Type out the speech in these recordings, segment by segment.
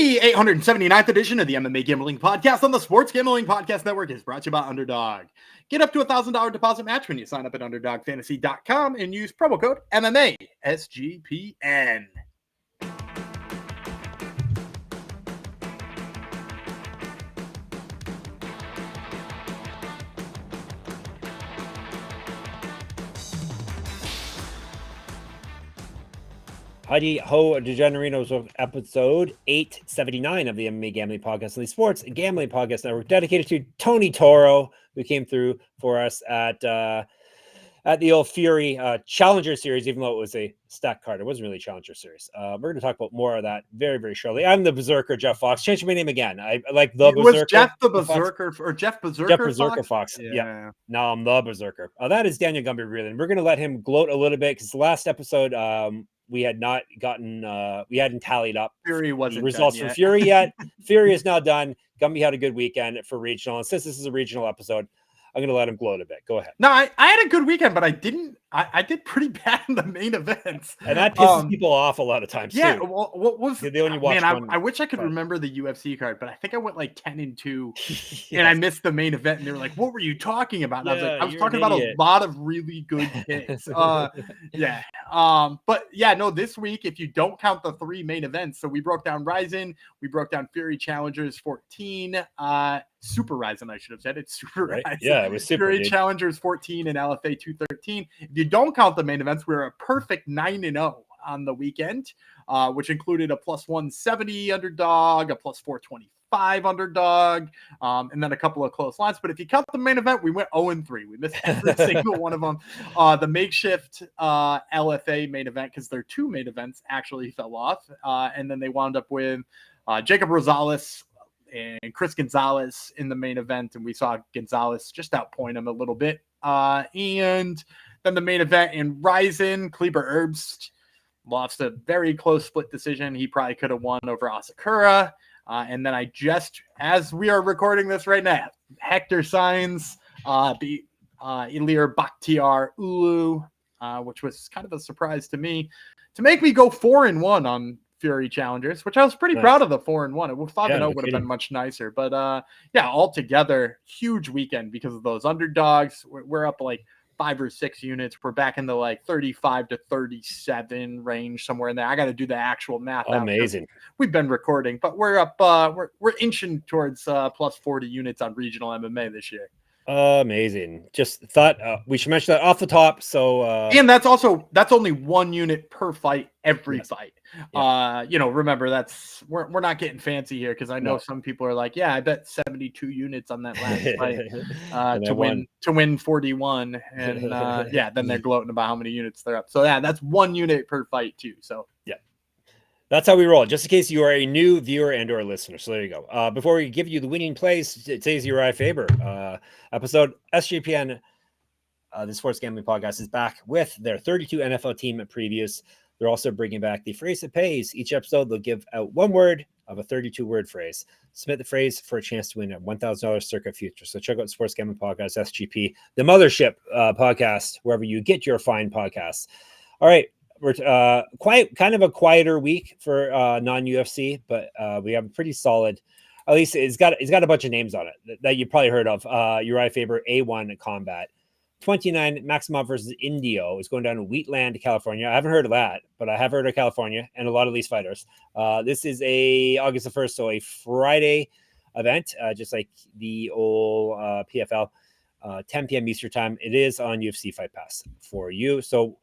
The 879th edition of the MMA Gambling Podcast on the Sports Gambling Podcast Network is brought to you by Underdog. Get up to $1,000 deposit match when you sign up at UnderdogFantasy.com and use promo code MMA SGPN. Howdy ho, Degenerinos, episode 879 of the MMA Gambling Podcast on the Sports Gambling Podcast Network, dedicated to Tony Toro, who came through for us at the old Fury Challenger Series, even though it was a stacked card. It wasn't really a Challenger Series. We're going to talk about more of that very, very shortly. I'm the Berserker, Jeff Fox. Change my name again. I like the Berserker. Was Jeff the Berserker or Jeff Berserker? Jeff Berserker Fox? Yeah. No, I'm the Berserker. That is Daniel Gumby Wheatland. We're going to let him gloat a little bit because the last episode, we had not gotten, we hadn't tallied up Fury wasn't results for Fury yet. Fury is now done. Gumby had a good weekend for regional. And since this is a regional episode, I'm going to let him gloat a bit. Go ahead. No, I had a good weekend, but I did pretty bad in the main events. And that pisses people off a lot of times, yeah, too. Well, what was... They only watch one. I wish I could remember the UFC card, but I think I went like 10-2, yes. And I missed the main event, and they were like, what were you talking about? And I was like, I was talking about a lot of really good picks. Yeah. But yeah, no, this week, if you don't count the 3 main events, so we broke down Ryzen, we broke down Fury Challengers 14, Super Ryzen, I should have said. It's Super right? Ryzen. Yeah, it was Super. Fury Challengers 14 and LFA 213. If you don't count the main events, we're a perfect 9-0 on the weekend, which included a plus 170 underdog, a plus 425 underdog, and then a couple of close lines. But if you count the main event, we went 0-3. We missed every single one of them. The makeshift LFA main event, because their 2 main events actually fell off, and then they wound up with Jacob Rosales and Chris Gonzalez in the main event, and we saw Gonzalez just outpoint him a little bit. And then the main event in Ryzen, Kleber Herbst lost a very close split decision. He probably could have won over Asakura. And then I just, as we are recording this right now, Hector Sainz beat Ilir Bakhtiar Ulu, which was kind of a surprise to me, to make me go 4-1 on Fury Challengers, which I was pretty proud of the 4-1. It 5-0 would have been much nicer, but yeah, altogether huge weekend because of those underdogs. We're up like 5 or 6 units. We're back in the like 35 to 37 range, somewhere in there. I got to do the actual math. Amazing. We've been recording, but we're up. We're inching towards plus 40 units on regional MMA this year. Amazing. Just thought we should mention that off the top. So and that's only 1 unit per fight every fight. Yeah. Remember, that's we're not getting fancy here, because I know some people are like, yeah, I bet 72 units on that last fight to win 41, and then they're gloating about how many units they're up. So yeah, that's 1 unit per fight too. So yeah. That's how we roll, just in case you are a new viewer and or listener. So there you go. Before we give you the winning plays, today's Uriah Faber episode. SGPN, the Sports Gambling Podcast, is back with their 32 NFL team previews. They're also bringing back the phrase that pays. Each episode, they'll give out 1 word of a 32-word phrase. Submit the phrase for a chance to win a $1,000 circa future. So check out Sports Gambling Podcast, SGP, the mothership podcast, wherever you get your fine podcasts. All right. We're kind of a quieter week for non-UFC, but we have a pretty solid, at least it's got a bunch of names on it that you probably heard of. Urijah Faber, A1 Combat. 29, Maximov versus Indio is going down to Wheatland, California. I haven't heard of that, but I have heard of California and a lot of these fighters. This is August the 1st, so a Friday event, just like the old PFL, 10 p.m. Eastern time. It is on UFC Fight Pass for you. So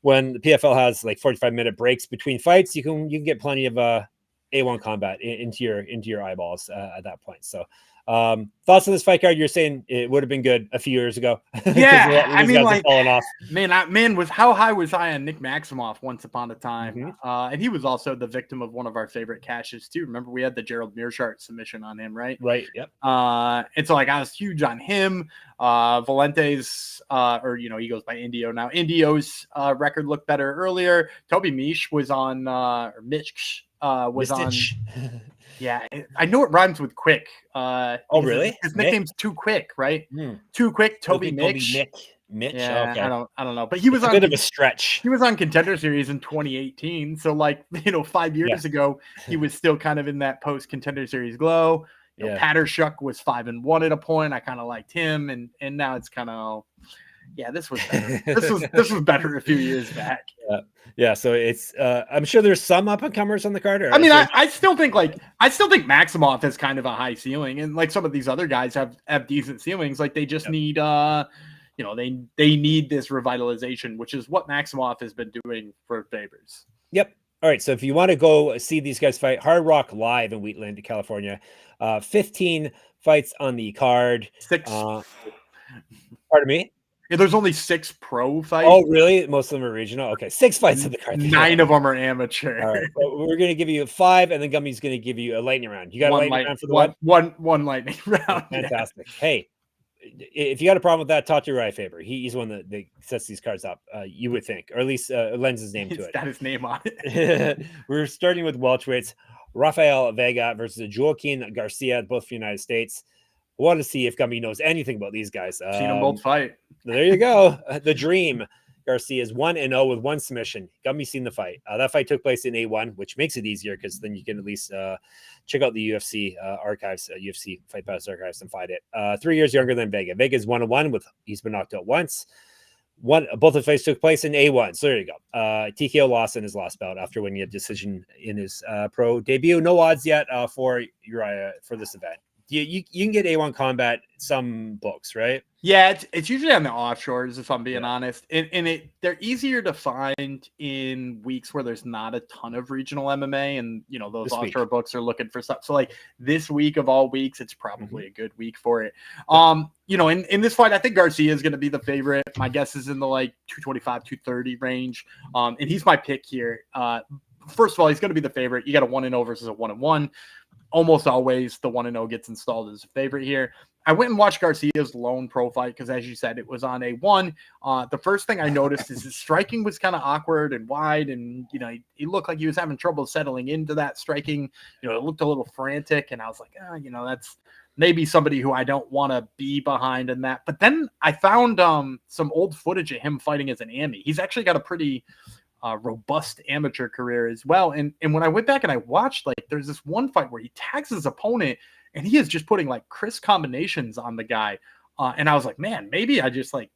when the PFL has like 45-minute breaks between fights, you can get plenty of A1 combat into your eyeballs at that point. So thoughts on this fight card? You're saying it would have been good a few years ago. Yeah, I mean, like, falling off. Man, was how high was I on Nick Maximov once upon a time? And he was also the victim of one of our favorite caches too. Remember, we had the Gerald Mearshart submission on him, right? Right. Yep. And so like I was huge on him. Valente's, he goes by Indio now. Indio's record looked better earlier. Toby Mish was on, or Mitch was Misech. on. Yeah, I know it rhymes with quick. Oh, really? His nickname's Too Quick, right? Too Quick, Toby Mitch. Mitch. Yeah, Okay. I don't know. But he was a on bit of a stretch. he was on Contender Series in 2018. So like, 5 years Yes. ago, he was still kind of in that post Contender Series glow. Yeah. Patershuk was 5-1 at a point. I kind of liked him, and now it's kind of, yeah, this was better. This was better a few years back. Yeah. So it's I'm sure there's some up and comers on the card. I mean, I still think Maximov has kind of a high ceiling, and like some of these other guys have decent ceilings. Like they just need they need this revitalization, which is what Maximov has been doing for Fabers. Yep. All right. So if you want to go see these guys fight, Hard Rock Live in Wheatland, California, 15 fights on the card. 6. Pardon me. Yeah, there's only 6 pro fights. Oh, really? Most of them are regional. Okay, 6 fights on the card. 9 of them are amateur. All right. Well, we're going to give you 5, and then Gummy's going to give you a lightning round. You got a lightning round for the one lightning round. Fantastic. Yeah. Hey, if you got a problem with that, talk to Urijah Faber. He's one that sets these cards up. You would think, or at least lends his name to it. Got his name on it. We're starting with welterweights. Rafael Vega versus Joaquin Garcia, both from the United States. I want to see if Gummy knows anything about these guys. Seen them both fight. There you go. The dream. Garcia is 1-0 with 1 submission. Gummy's seen the fight. That fight took place in A1, which makes it easier because then you can at least check out the UFC archives, UFC Fight Pass archives, and find it. 3 years younger than Vega. Vega's 1-1 he's been knocked out once. Both of the fights took place in A1. So there you go. TKO loss in his last bout after winning a decision in his pro debut. No odds yet for Urijah for this event. You can get A1 combat some books, right? Yeah, it's usually on the offshores, if I'm being honest. And they're easier to find in weeks where there's not a ton of regional MMA, and those offshore books are looking for stuff. So like this week of all weeks, it's probably a good week for it. In this fight, I think Garcia is going to be the favorite. My guess is in the like 225, 230 range. And he's my pick here. First of all, he's going to be the favorite. You got a 1-0 versus a 1-1. Almost always the 1-0 gets installed as a favorite here. I went and watched Garcia's lone pro fight because, as you said, it was on A1. The first thing I noticed is his striking was kind of awkward and wide, and he looked like he was having trouble settling into that striking. It looked a little frantic, and I was like, that's maybe somebody who I don't want to be behind in that. But then I found some old footage of him fighting as an Ami. He's actually got a pretty robust amateur career as well. And when I went back and I watched, like, there's this one fight where he tags his opponent and he is just putting like crisp combinations on the guy. And I was like, man, maybe I just like,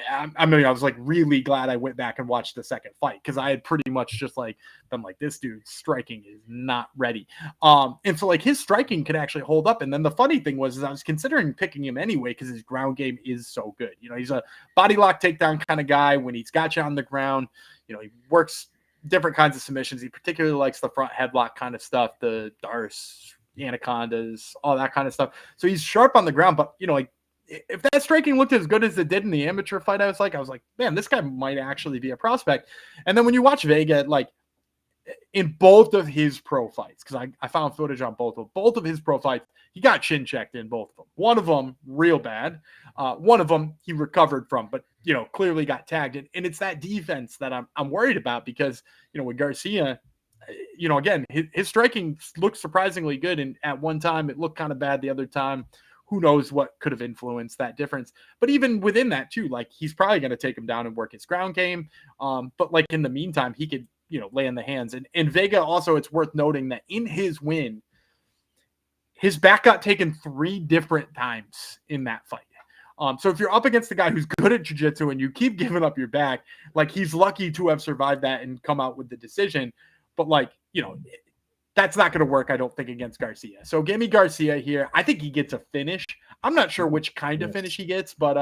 I was like really glad I went back and watched the second fight because I had pretty much just like been like, this dude's striking is not ready. And so like his striking could actually hold up. And then the funny thing was I was considering picking him anyway because his ground game is so good. He's a body lock takedown kind of guy. When he's got you on the ground, he works different kinds of submissions. He particularly likes the front headlock kind of stuff, the darce, anacondas, all that kind of stuff. So he's sharp on the ground, but like, if that striking looked as good as it did in the amateur fight, I was like, man, this guy might actually be a prospect. And then when you watch Vega, like in both of his pro fights, because I found footage on both of his pro fights, he got chin checked in both of them. One of them real bad. One of them he recovered from, but clearly got tagged. And it's that defense that I'm worried about because with Garcia, again, his striking looks surprisingly good, and at one time it looked kind of bad. The other time, who knows what could have influenced that difference. But even within that too, like he's probably going to take him down and work his ground game. But like in the meantime, he could, lay in the hands. And Vega also, it's worth noting that in his win, his back got taken 3 different times in that fight. So if you're up against a guy who's good at jiu-jitsu and you keep giving up your back, like he's lucky to have survived that and come out with the decision. But like, that's not going to work, I don't think, against Garcia. So give me Garcia here. I think he gets a finish. I'm not sure which kind of finish he gets, but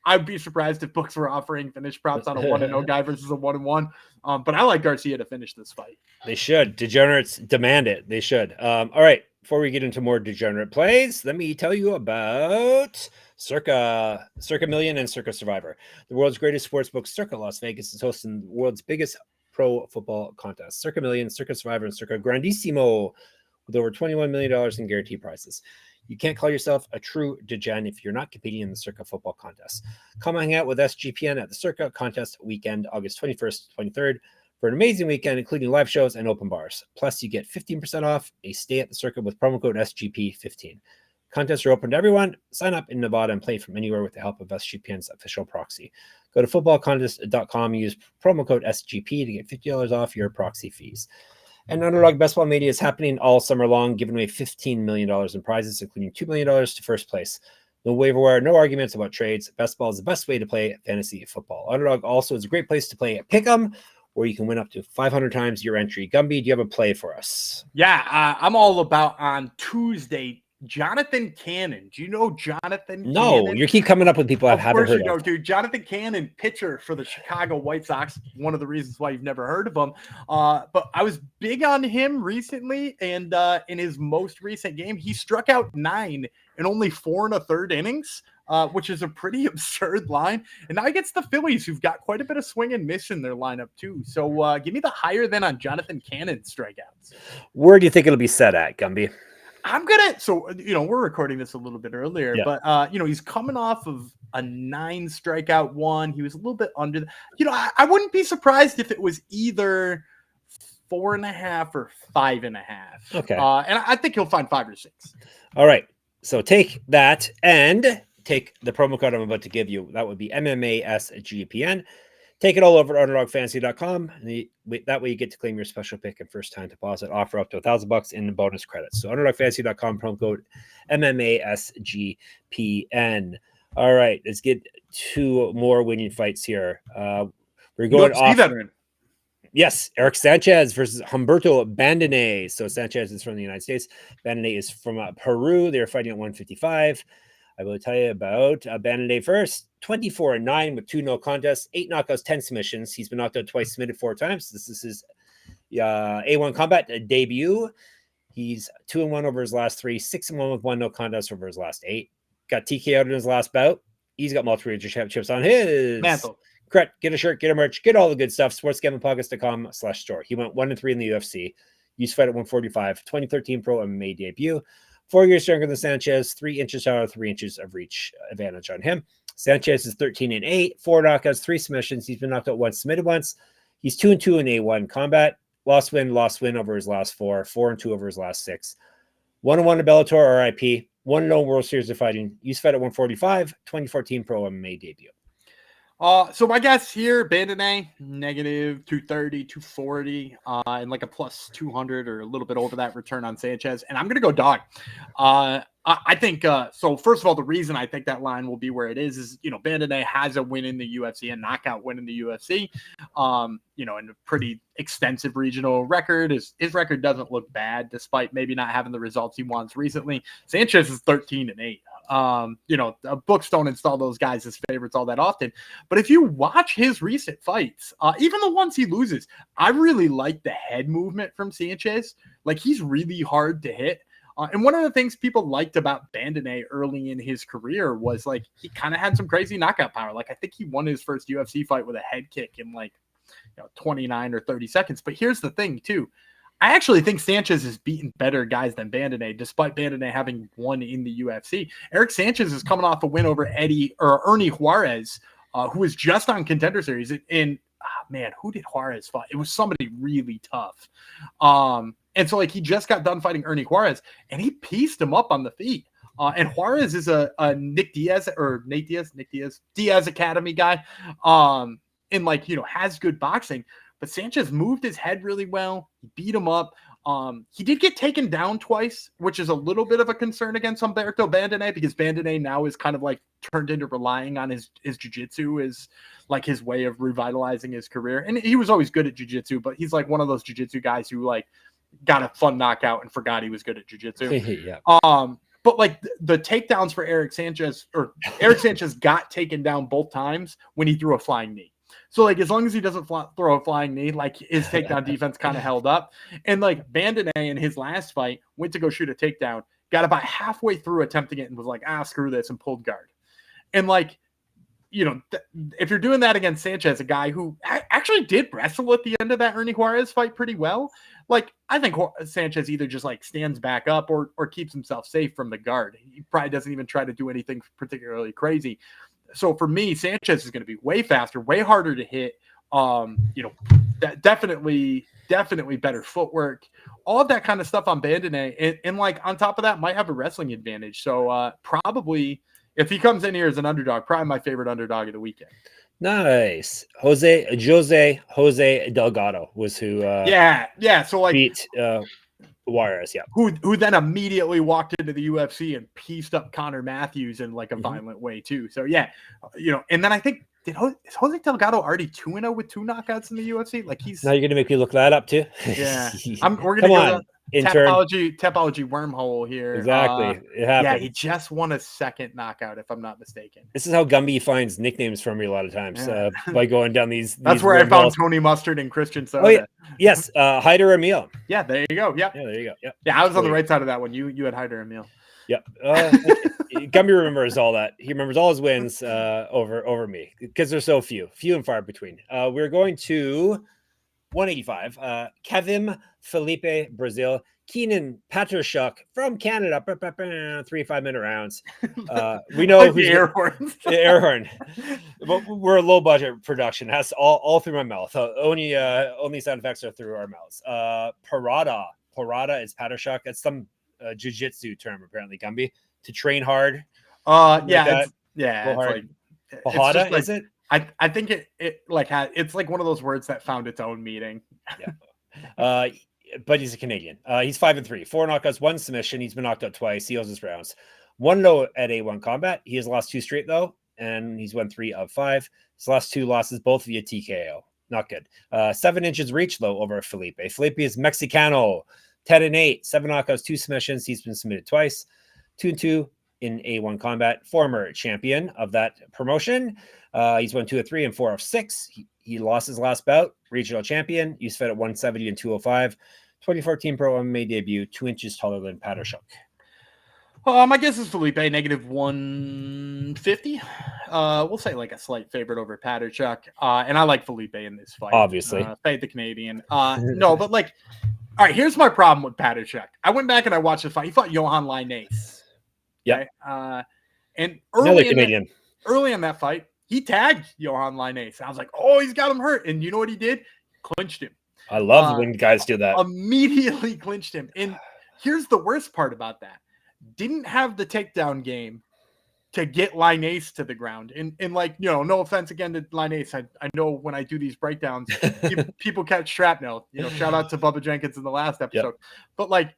I'd be surprised if books were offering finish props on a 1-0 guy versus a 1-1. But I like Garcia to finish this fight. They should. Degenerates demand it. They should. All right. Before we get into more degenerate plays, let me tell you about Circa Million and Circa Survivor. The world's greatest sports book, Circa Las Vegas, is hosting the world's biggest pro football contest. Circa Million, Circa Survivor, and Circa Grandissimo with over $21 million in guaranteed prizes. You can't call yourself a true degen if you're not competing in the Circa football contest. Come hang out with SGPN at the Circa contest weekend, August 21st, 23rd, for an amazing weekend, including live shows and open bars. Plus, you get 15% off a stay at the Circa with promo code SGP15. Contests are open to everyone. Sign up in Nevada and play from anywhere with the help of SGPN's official proxy. Go to footballcontest.com and use promo code SGP to get $50 off your proxy fees. And Underdog Best Ball Mania is happening all summer long, giving away $15 million in prizes, including $2 million to first place. No waiver wire, no arguments about trades. Best Ball is the best way to play fantasy football. Underdog also is a great place to play at Pick'em, where you can win up to 500 times your entry. Gumby, do you have a play for us? Yeah, I'm all about on Tuesday. Jonathan Keanan. Do you know Jonathan No, Keanan? you keep coming up with people I haven't heard of. Dude. Jonathan Keanan, pitcher for the Chicago White Sox. One of the reasons why you've never heard of him. But I was big on him recently, and in his most recent game, he struck out 9 in only 4 1/3 innings, which is a pretty absurd line. And now he gets the Phillies, who've got quite a bit of swing and miss in their lineup too. So give me the higher than on Jonathan Keanan strikeouts. Where do you think it'll be set at, Gumby? We're recording this a little bit earlier, but he's coming off of a 9 strikeout one. He was a little bit under. I wouldn't be surprised if it was either 4.5 or 5.5. Okay. And I think he'll find 5 or 6. All right. So take that and take the promo code I'm about to give you. That would be MMASGPN. Take it all over at underdogfantasy.com. That way you get to claim your special pick and first time deposit offer up to $1,000 in bonus credits. So underdogfantasy.com, promo code MMASGPN. All right, let's get 2 more winning fights here. We're going off. Veteran. Yes, Erick Sánchez versus Humberto Bandenay. So Sánchez is from the United States. Bandenay is from Peru. They're fighting at 155. I will tell you about Bandenay first. 24-9 with 2 no contests, 8 knockouts, 10 submissions. He's been knocked out twice, submitted 4 times. This is his A1 combat debut. He's 2-1 over his last 3, 6-1 with 1 no contest over his last 8. Got TKO'd in his last bout. He's got multiple regional championships on his mantle. Correct. Get a shirt, get a merch, get all the good stuff. sportsgamblingpockets.com/store. He went 1-3 in the UFC. Used to fight at 145. 2013 pro MMA debut. 4 years younger than Sánchez. 3 inches taller, 3 inches of reach advantage on him. Sánchez is 13-8, 4 knockouts, 3 submissions. He's been knocked out once, submitted once. He's 2-2 in A1 combat. Lost win over his last 4. 4-2 over his last 6. 1-1 in Bellator RIP. 1-0 World Series of Fighting. Used to fight at 145. 2014 pro MMA debut. So my guess here, Bandenay, negative 230, 240, and like a plus 200 or a little bit over that return on Sánchez. And I'm going to go dog. I think, so first of all, the reason I think that line will be where it is, Bandenay has a win in the UFC, a knockout win in the UFC, and a pretty extensive regional record. His record doesn't look bad, despite maybe not having the results he wants recently. Sánchez is 13-8. Books don't install those guys as favorites all that often. But if you watch his recent fights, even the ones he loses, I really like the head movement from Sánchez. Like, he's really hard to hit. And one of the things people liked about Bandenay early in his career was, like, he kind of had some crazy knockout power. Like, I think he won his first UFC fight with a head kick in 29 or 30 seconds. But here's the thing, too. I actually think Sánchez has beaten better guys than Bandenay, despite Bandenay having won in the UFC. Erick Sánchez is coming off a win over Ernie Juarez, who was just on Contender Series. And who did Juarez fight? It was somebody really tough. And so, he just got done fighting Ernie Juarez, and he pieced him up on the feet. And Juarez is a Nate Diaz Academy guy, and has good boxing. But Sánchez moved his head really well. He beat him up. He did get taken down twice, which is a little bit of a concern against Humberto Bandenay, because Bandenay now is kind of turned into relying on his jiu-jitsu as his way of revitalizing his career. And he was always good at jiu-jitsu, but he's one of those jiu-jitsu guys who got a fun knockout and forgot he was good at jiu-jitsu. Yeah. But the takedowns for Erick Sánchez got taken down both times when he threw a flying knee. So, as long as he doesn't throw a flying knee, his takedown defense kind of held up. And, Bandenay in his last fight went to go shoot a takedown, got about halfway through attempting it and was screw this, and pulled guard. And, if you're doing that against Sánchez, a guy who actually did wrestle at the end of that Ernie Juarez fight pretty well, I think Sánchez either just, stands back up or keeps himself safe from the guard. He probably doesn't even try to do anything particularly crazy. So for me, Sánchez is going to be way faster, way harder to hit, Definitely better footwork, all of that kind of stuff on Bandenay, and like on top of that, might have a wrestling advantage. So probably if he comes in here as an underdog, probably my favorite underdog of the weekend. Nice. Jose Delgado was who. So like beat Juarez, yeah. Who then immediately walked into the UFC and pieced up Connor Matthews in like a violent way too. So yeah, and then I think is Jose Delgado already 2-0 with 2 knockouts in the UFC? Like he's now you're gonna make me look that up too. Yeah, we're gonna go Tapology wormhole here. Exactly, it happened. Yeah, he just won a second knockout, if I'm not mistaken. This is how Gumby finds nicknames for me a lot of times by going down these. That's where I found Tony Mustard and Christian Soda. Oh yeah, yes, Hyder Emil. Yeah, there you go. Yeah, there you go. Yeah, I was on the right side of that one. You had Hyder Emil. Yeah, Gumby remembers all that. He remembers all his wins over me because there's so few and far between. We're going to 185. Kevem, Felipe, Brazil. Keanan, Patershuk from Canada. 3 5-minute rounds. We know like who's the air horns. Air horn. But we're a low budget production. That's all through my mouth. Only sound effects are through our mouths. Parada is Patershuk. That's some jiu-jitsu term apparently, Gumby, to train hard. It's Pahada, like, is it? I think it's like one of those words that found its own meaning. Yeah. But he's a Canadian. He's 5-3, 4 knockouts, 1 submission. He's been knocked out twice. He owes his rounds. 1-0 at A1 combat. He has lost 2 straight though, and he's won 3 of 5. His last 2 losses both via TKO. Not good. 7 inches reach though over Felipe. Felipe is Mexicano. 10-8, 7 knockouts, 2 submissions. He's been submitted twice. 2-2 in A1 combat. Former champion of that promotion. He's won 2 of 3 and 4 of 6. He lost his last bout. Regional champion. He's fed at 170 and 205. 2014 pro MMA debut. 2 inches taller than Patershuk. My guess is Felipe -150. We'll say like a slight favorite over Patershuk. And I like Felipe in this fight. Obviously, fade the Canadian. No, but like. All right, here's my problem with Patershuk. I went back and I watched the fight. He fought Johan Linnaeus. Yeah. Okay? And early in that fight, he tagged Johan Linnaeus. I was like, oh, he's got him hurt. And you know what he did? Clinched him. I love when guys do that. Immediately clinched him. And here's the worst part about that. Didn't have the takedown game to get Linnaeus to the ground. And like, no offense again to Linnaeus. I know when I do these breakdowns, people catch shrapnel. Shout out to Bubba Jenkins in the last episode. Yep. But like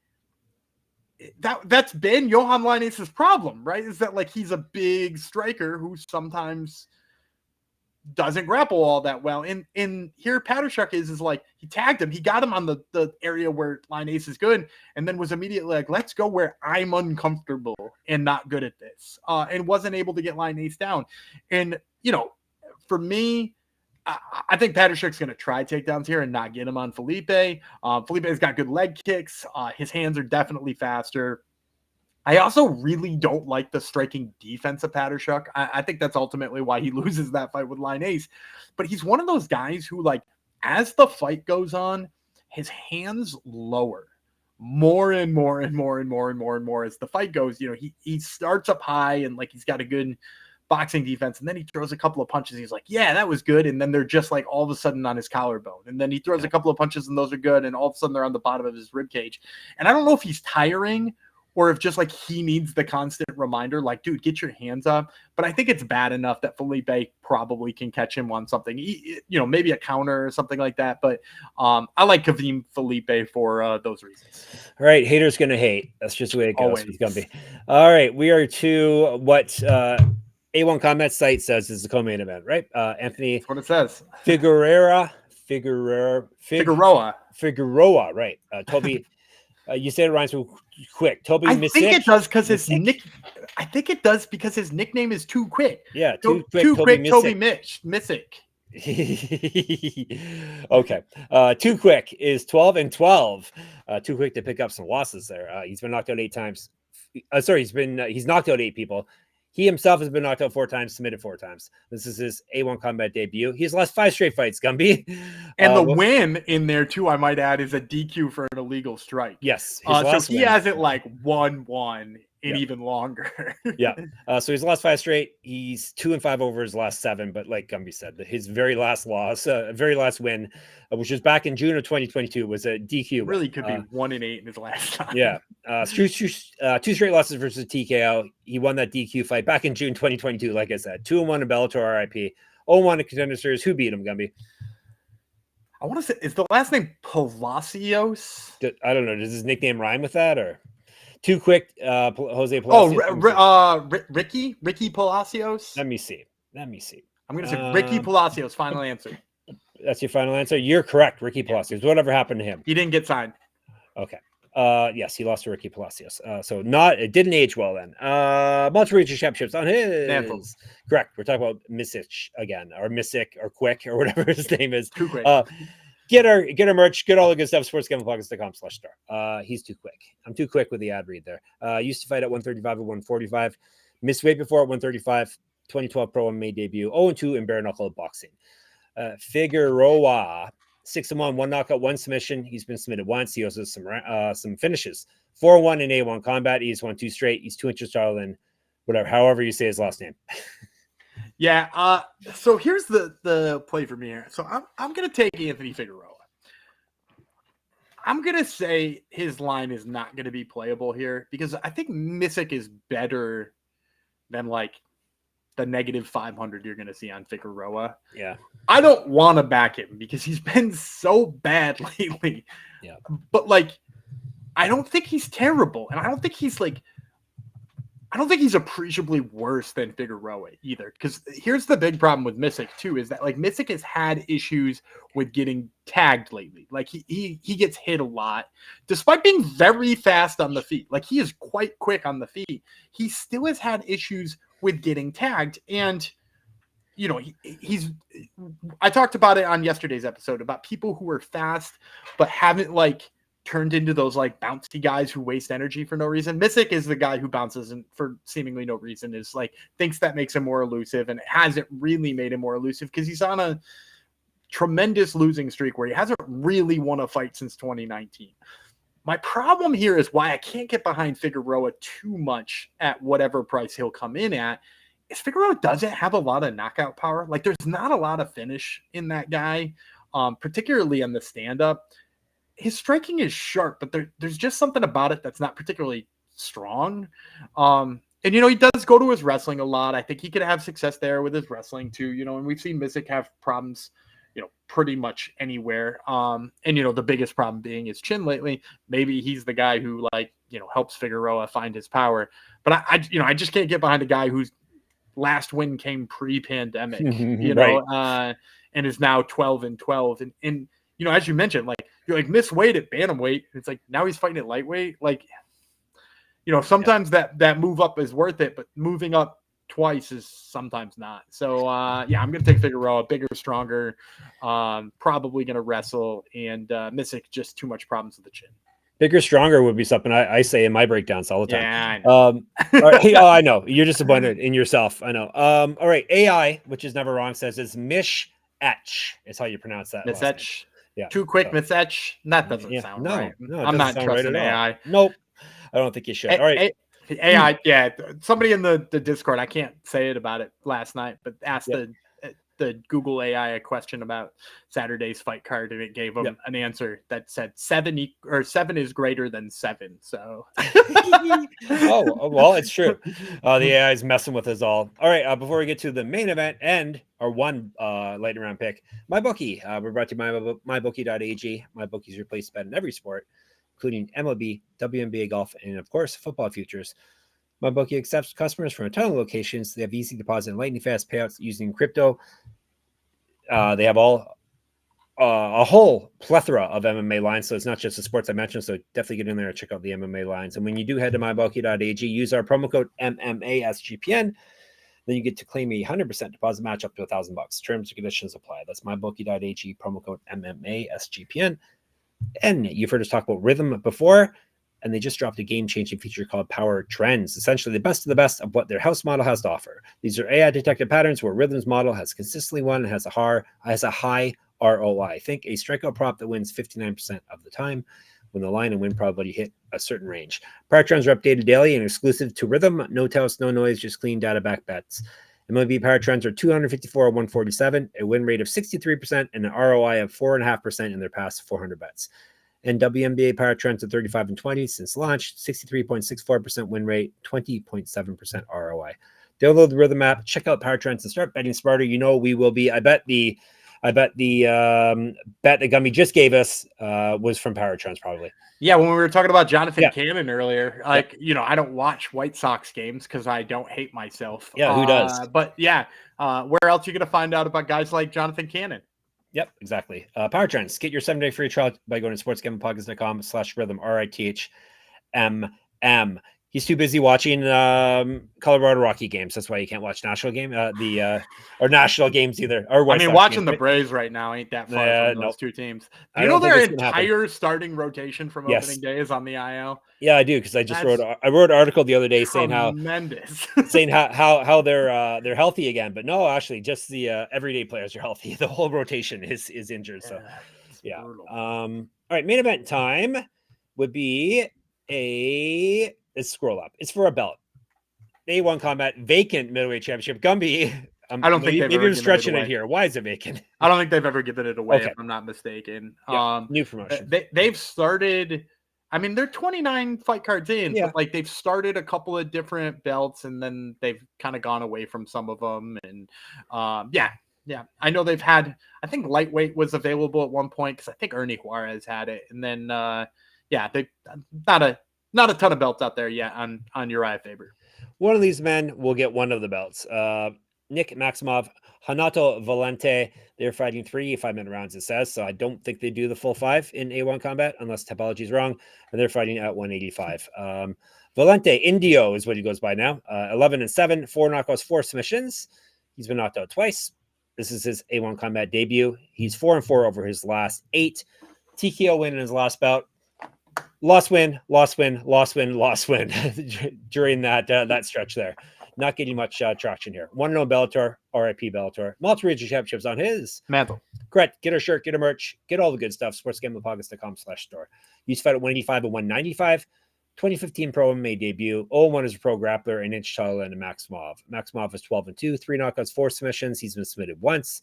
that's been Johan Linnaeus' problem, right? Is that like he's a big striker who sometimes doesn't grapple all that well. And here Patershuk is like he tagged him, he got him on the area where Linnaeus is good, and then was immediately like, let's go where I'm uncomfortable and not good at this. And wasn't able to get Linnaeus down. And for me, I think Patershuk's going to try takedowns here and not get him on Felipe. Felipe has got good leg kicks. His hands are definitely faster. I also really don't like the striking defense of Patershuk. I think that's ultimately why he loses that fight with Linnaeus. But he's one of those guys who, like, as the fight goes on, his hands lower more and more and more and more and more and more as the fight goes. He starts up high and like he's got a good boxing defense, and then he throws a couple of punches. He's like, yeah, that was good. And then they're just like all of a sudden on his collarbone. And then he throws a couple of punches and those are good. And all of a sudden they're on the bottom of his rib cage. And I don't know if he's tiring or if just like he needs the constant reminder, like, dude, get your hands up. But I think it's bad enough that Felipe probably can catch him on something, maybe a counter or something like that. But I like Kevem Felipe for those reasons. All right, haters gonna hate. That's just the way it goes. Always. It's gonna be. All right, we are to what A1 Combat site says is the co-main event, right? Anthony. That's what it says. Figueroa, right? Toby. You said it rhymes with quick. Toby Misech. I think it does because his I think it does because his nickname is Too Quick. Yeah, Too Quick. Toby Misech. Okay. Too Quick is 12-12. Too quick to pick up some losses there. He's been knocked out 8 times. He's knocked out 8 people. He himself has been knocked out 4 times, submitted 4 times. This is his A1 Combat debut. He's lost 5 straight fights, Gumby. And the win in there, too, I might add, is a DQ for an illegal strike. Yes. So he has it like 1-1 and even longer. Yeah. So he's lost 5 straight. He's 2-5 over his last 7. But like Gumby said, his very last loss, very last win, which was back in June of 2022, was a DQ. Really could be 1-8 in his last time. Yeah. Two straight losses versus TKO. He won that DQ fight back in June 2022. Like I said, 2-1 in Bellator RIP. 0-1 in Contender Series. Who beat him, Gumby? I want to say, is the last name Palacios? I don't know. Does his nickname rhyme with that or? Too quick, Jose Palacios. Ricky Palacios. Let me see. I'm going to say Ricky Palacios. Final answer. That's your final answer. You're correct, Ricky Palacios. Whatever happened to him? He didn't get signed. Okay. Yes, he lost to Ricky Palacios. So it didn't age well then. Multiple region championships on his. Handful. Correct. We're talking about Misech again, or Misech, or Quick, or whatever his name is. Too quick. Get our merch, get all the good stuff, sportsgamblingpockets.com/star. He's too quick. I'm too quick with the ad read there. Used to fight at 135 and 145. Missed weight before at 135. 2012 pro MMA debut. 0-2 in bare knuckle boxing. Figueroa, 6-1, 1 knockout, 1 submission. He's been submitted once. He also has some finishes. 4-1 in A1 combat. He's won 2 straight. He's 2 inches taller than however you say his last name. Yeah. So here's the play for me here. So I'm gonna take Anthony Figueroa. I'm gonna say his line is not gonna be playable here because I think Misech is better than like the -500 you're gonna see on Figueroa. Yeah. I don't want to back him because he's been so bad lately. Yeah. But like, I don't think he's terrible, and I don't think he's appreciably worse than Figueroa either. Because here's the big problem with Misech too, is that like Misech has had issues with getting tagged lately. Like he gets hit a lot, despite being very fast on the feet. Like he is quite quick on the feet. He still has had issues with getting tagged. And you know, I talked about it on yesterday's episode about people who are fast, but haven't like turned into those like bouncy guys who waste energy for no reason. Misech is the guy who bounces and for seemingly no reason, is like thinks that makes him more elusive, and it hasn't really made him more elusive because he's on a tremendous losing streak where he hasn't really won a fight since 2019. My problem here is why I can't get behind Figueroa too much at whatever price he'll come in at. Is Figueroa doesn't have a lot of knockout power. Like there's not a lot of finish in that guy, particularly on the stand-up. His striking is sharp, but there's just something about it that's not particularly strong. And, you know, he does go to his wrestling a lot. I think he could have success there with his wrestling too, you know, and we've seen Misech have problems, you know, pretty much anywhere. And, you know, the biggest problem being his chin lately. Maybe he's the guy who like, you know, helps Figueroa find his power. But I just can't get behind a guy whose last win came pre-pandemic, you know, right. And is now 12-12. And, you know, as you mentioned, like you're like miss weight at bantamweight. It's like now he's fighting at lightweight. Like, you know, sometimes that move up is worth it, but moving up twice is sometimes not. So yeah, I'm gonna take Figueroa, bigger, stronger, probably gonna wrestle, and Misech just too much problems with the chin. Bigger, stronger would be something I say in my breakdowns all the time. Yeah, I know. All right, oh, I know you're disappointed in yourself. I know. All right, AI, which is never wrong, says it's Misech is how you pronounce that. Misech. Yeah. Too quick, Misech. That doesn't sound right. No, I'm not trusting AI. Nope. I don't think you should. All right. AI, yeah. Somebody in the Discord, I can't say it about it last night, but asked the Google AI a question about Saturday's fight card, and it gave them an answer that said 7 is greater than 7. So oh well, it's true. The AI is messing with us all. All right, before we get to the main event and our one lightning round pick, MyBookie. We're brought to you by MyBookie.ag. MyBookie's replaced bet in every sport, including MLB, WNBA golf, and of course football futures. MyBookie accepts customers from a ton of locations. They have easy deposit and lightning fast payouts using crypto. They have a whole plethora of MMA lines, so it's not just the sports I mentioned. So definitely get in there and check out the MMA lines. And when you do head to mybookie.ag, use our promo code MMASGPN. Then you get to claim a 100% deposit match up to $1,000. Terms and conditions apply. That's mybookie.ag, promo code MMASGPN. And you've heard us talk about Rhythm before, and they just dropped a game-changing feature called Power Trends, essentially the best of the best of what their house model has to offer. These are AI-detected patterns where Rhythm's model has consistently won and has a high ROI. Think a strikeout prop that wins 59% of the time. when the line and win probability hit a certain range. Power trends are updated daily and exclusive to Rhythm. No toast, no noise, just clean data back bets. MLB power trends are 254 or 147, a win rate of 63%, and an ROI of 4.5% in their past 400 bets. And WNBA power trends are 35 and 20 since launch, 63.64% win rate, 20.7% ROI. Download the Rhythm app, check out power trends, and start betting smarter. You know we will be. I bet the bet that Gumby just gave us was from power trends, probably. Yeah, when we were talking about Jonathan Keanan earlier, like, I don't watch White Sox games because I don't hate myself. Yeah, who does? But yeah, where else are you going to find out about guys like Jonathan Keanan? Yep, exactly. Power trends. Get your 7-day free trial by going to sportsgamblingpodcast.com/rhythm, RITHMM. He's too busy watching Colorado Rocky games. That's why he can't watch national game, or national games either. Or watching the Braves right now ain't that far from those two teams. Do you know their entire starting rotation from opening day is on the IL? Yeah, I do, because I wrote an article the other day saying how they're healthy again. But no, actually, just the everyday players are healthy. The whole rotation is injured. So yeah. All right, main event time would be let's scroll up. It's for a belt. A1 Combat vacant middleweight championship. Gumby. I don't think maybe I'm stretching it here. Why is it vacant? I don't think they've ever given it away, if I'm not mistaken. Yeah, new promotion. They've started. I mean, they're 29 fight cards in, but like they've started a couple of different belts, and then they've kind of gone away from some of them. And yeah. I know they've had. I think lightweight was available at one point because I think Ernie Juarez had it, and then they not a ton of belts out there yet on Urijah Faber. One of these men will get one of the belts. Nick Maximov, Renato Valente, they're fighting 3 5-minute rounds, it says. So I don't think they do the full 5 in A1 Combat unless topology is wrong. And they're fighting at 185. Valente, Indio is what he goes by now. 11 and 7, 4 knockouts, 4 submissions. He's been knocked out twice. This is his A1 Combat debut. He's 4 and 4 over his last 8. TKO win in his last bout. Lost win during that stretch there. Not getting much traction here. 1-0 Bellator, RIP Bellator. Multiple regional championships on his mantle. Correct. Get a shirt, get a merch, get all the good stuff. sportsgamblingpodcast.com/store. Used to fight at 185 and 195. 2015 Pro MMA debut. 0-1 as a pro grappler, an inch taller than Maximov. Maximov is 12 and 2, 3 knockouts, 4 submissions. He's been submitted once.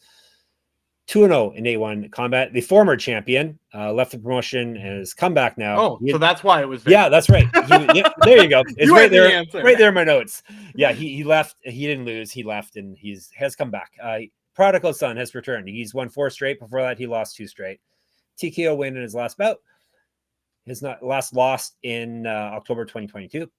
2-0 in A1 Combat. The former champion left the promotion and has come back now. Oh, so that's why it was there. Yeah, that's right. There you go. It's right there. Right there in my notes. Yeah, he left. He didn't lose. He left, and has come back. Prodigal son has returned. He's won 4 straight. Before that, he lost 2 straight. TKO win in his last bout. His last lost in October 2022.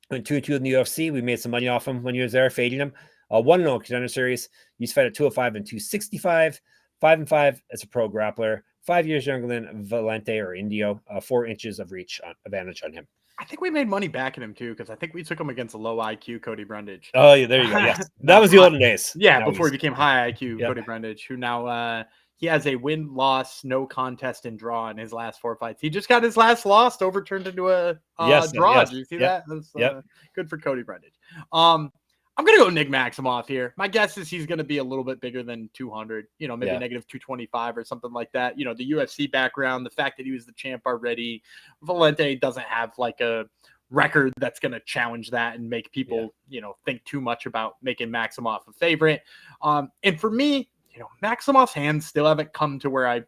Went 2-2 in the UFC. We made some money off him when he was there, fading him. 1-0 contender series. He's fought at 205 and 265. 5 and 5 as a pro grappler. 5 years younger than Valente or Indio. 4 inches of reach advantage on him. I think we made money backing him too, because I think we took him against a low IQ Cody Brundage. Oh, yeah, there you go. Yes, that was the olden days. Yeah, before he became high IQ Cody Brundage, who now he has a win-loss, no contest and draw in his last 4 fights. He just got his last loss overturned into a draw. Did you see that? That's good for Cody Brundage. I'm going to go Nick Maximov here. My guess is he's going to be a little bit bigger than 200, maybe negative 225 or something like that. The UFC background, the fact that he was the champ already. Valente doesn't have like a record that's going to challenge that and make people, think too much about making Maximov a favorite. And for me, Maximov's hands still haven't come to where I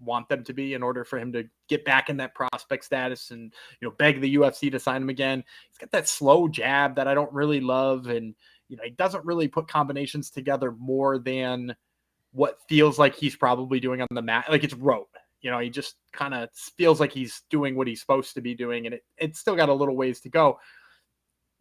want them to be in order for him to get back in that prospect status and beg the UFC to sign him again. He's got that slow jab that I don't really love, and he doesn't really put combinations together more than what feels like he's probably doing on the mat. Like it's rote. He just kind of feels like he's doing what he's supposed to be doing, and it's still got a little ways to go.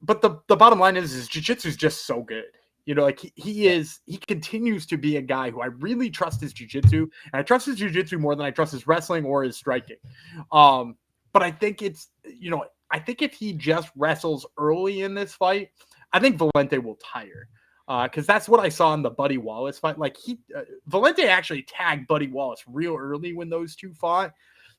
But the bottom line is his jiu-jitsu is just so good. He continues to be a guy who I really trust his jiu-jitsu, and I trust his jiu-jitsu more than I trust his wrestling or his striking. But I think I think if he just wrestles early in this fight, I think Valente will tire. Because that's what I saw in the Buddy Wallace fight. Like Valente actually tagged Buddy Wallace real early when those two fought.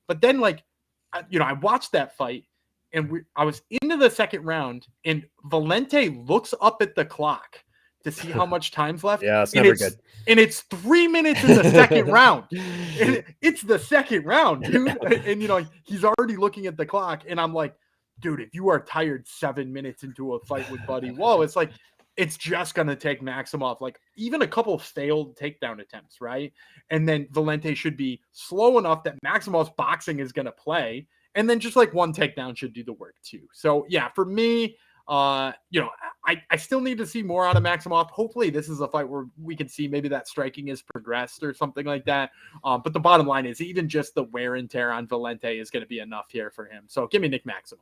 But then I watched that fight, and I was into the second round, and Valente looks up at the clock to see how much time's left. Yeah, it's never good. And it's 3 minutes in the second round. And it's the second round, dude. And, you know, he's already looking at the clock. And I'm like, dude, if you are tired 7 minutes into a fight with Buddy, whoa, it's like, it's just going to take Maximov, like even a couple failed takedown attempts, right? And then Valente should be slow enough that Maximov's boxing is going to play. And then just like one takedown should do the work too. So yeah, for me, you know, I still need to see more out of Maximov. Hopefully this is a fight where we can see maybe that striking is progressed or something like that. But the bottom line is even just the wear and tear on Valente is going to be enough here for him. So give me Nick Maximov.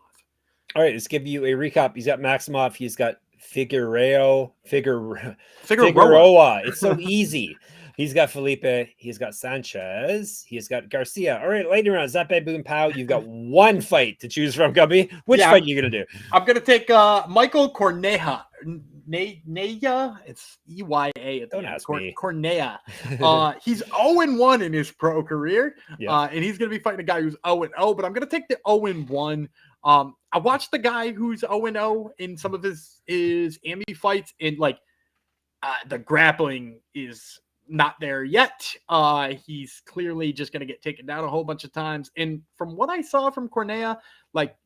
All right, let's give you a recap. He's got Maximov. He's got Figueroa. It's so easy. He's got Felipe. He's got Sánchez. He's got Garcia. All right, lightning round. Zappe, boom, pow. You've got one fight to choose from, Gumby. Which fight are you going to do? I'm going to take Michael Corneja. Naya? It's EYA. Don't ask me. Cornea. He's 0-1 in his pro career. Yeah. And he's going to be fighting a guy who's 0-0, but I'm going to take the 0-1. I watched the guy who's 0-0 in some of his AMI fights, and like the grappling is not there yet. He's clearly just going to get taken down a whole bunch of times. And from what I saw from Cornea, like,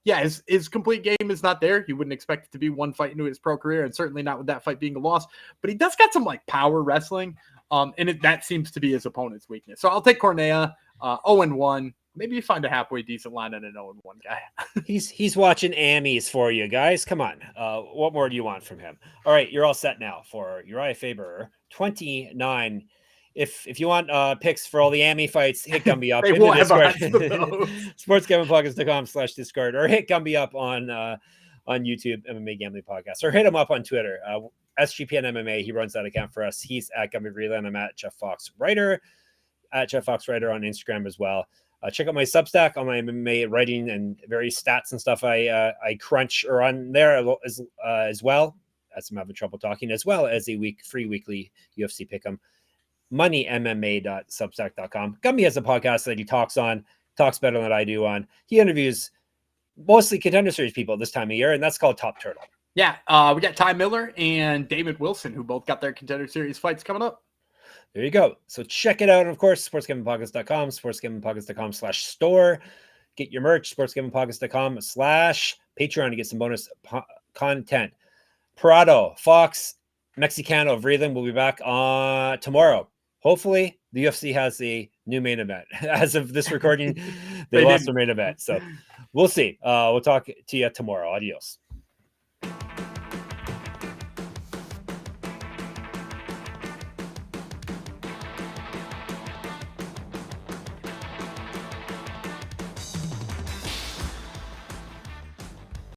yeah, his complete game is not there. You wouldn't expect it to be one fight into his pro career, and certainly not with that fight being a loss. But he does got some like power wrestling, and that seems to be his opponent's weakness. So I'll take Cornea, 0-1. Maybe you find a halfway decent line on an 0-1 guy. He's watching AMIs for you guys. Come on. What more do you want from him? All right, you're all set now for Urijah Faber 29. If you want picks for all the AMI fights, hit Gumby up in the Discord. sportsgamblingpockets.com/discord, or hit Gumby up on YouTube, MMA Gambling Podcast, or hit him up on Twitter. SGPN MMA, he runs that account for us. He's at Gumby Wheatland. I'm at Jeff Fox Writer, at Jeff Fox Writer on Instagram as well. Check out my Substack on my MMA writing and various stats and stuff I crunch are on there as well, as I'm having trouble talking, as well as a free weekly UFC pick'em. moneymma.substack.com. Gumby has a podcast that he talks better than I do on. He interviews mostly Contender Series people this time of year, and that's called Top Turtle. Yeah, we got Ty Miller and David Wilson, who both got their Contender Series fights coming up. There you go. So check it out. And of course, sportsgamblingpockets.com, sportsgamblingpockets.com/store. Get your merch, sportsgamblingpockets.com/Patreon to get some bonus content. Parado, Fox, Mexicano, Vreeland will be back tomorrow. Hopefully, the UFC has a new main event. As of this recording, they lost their main event. So we'll see. We'll talk to you tomorrow. Adios.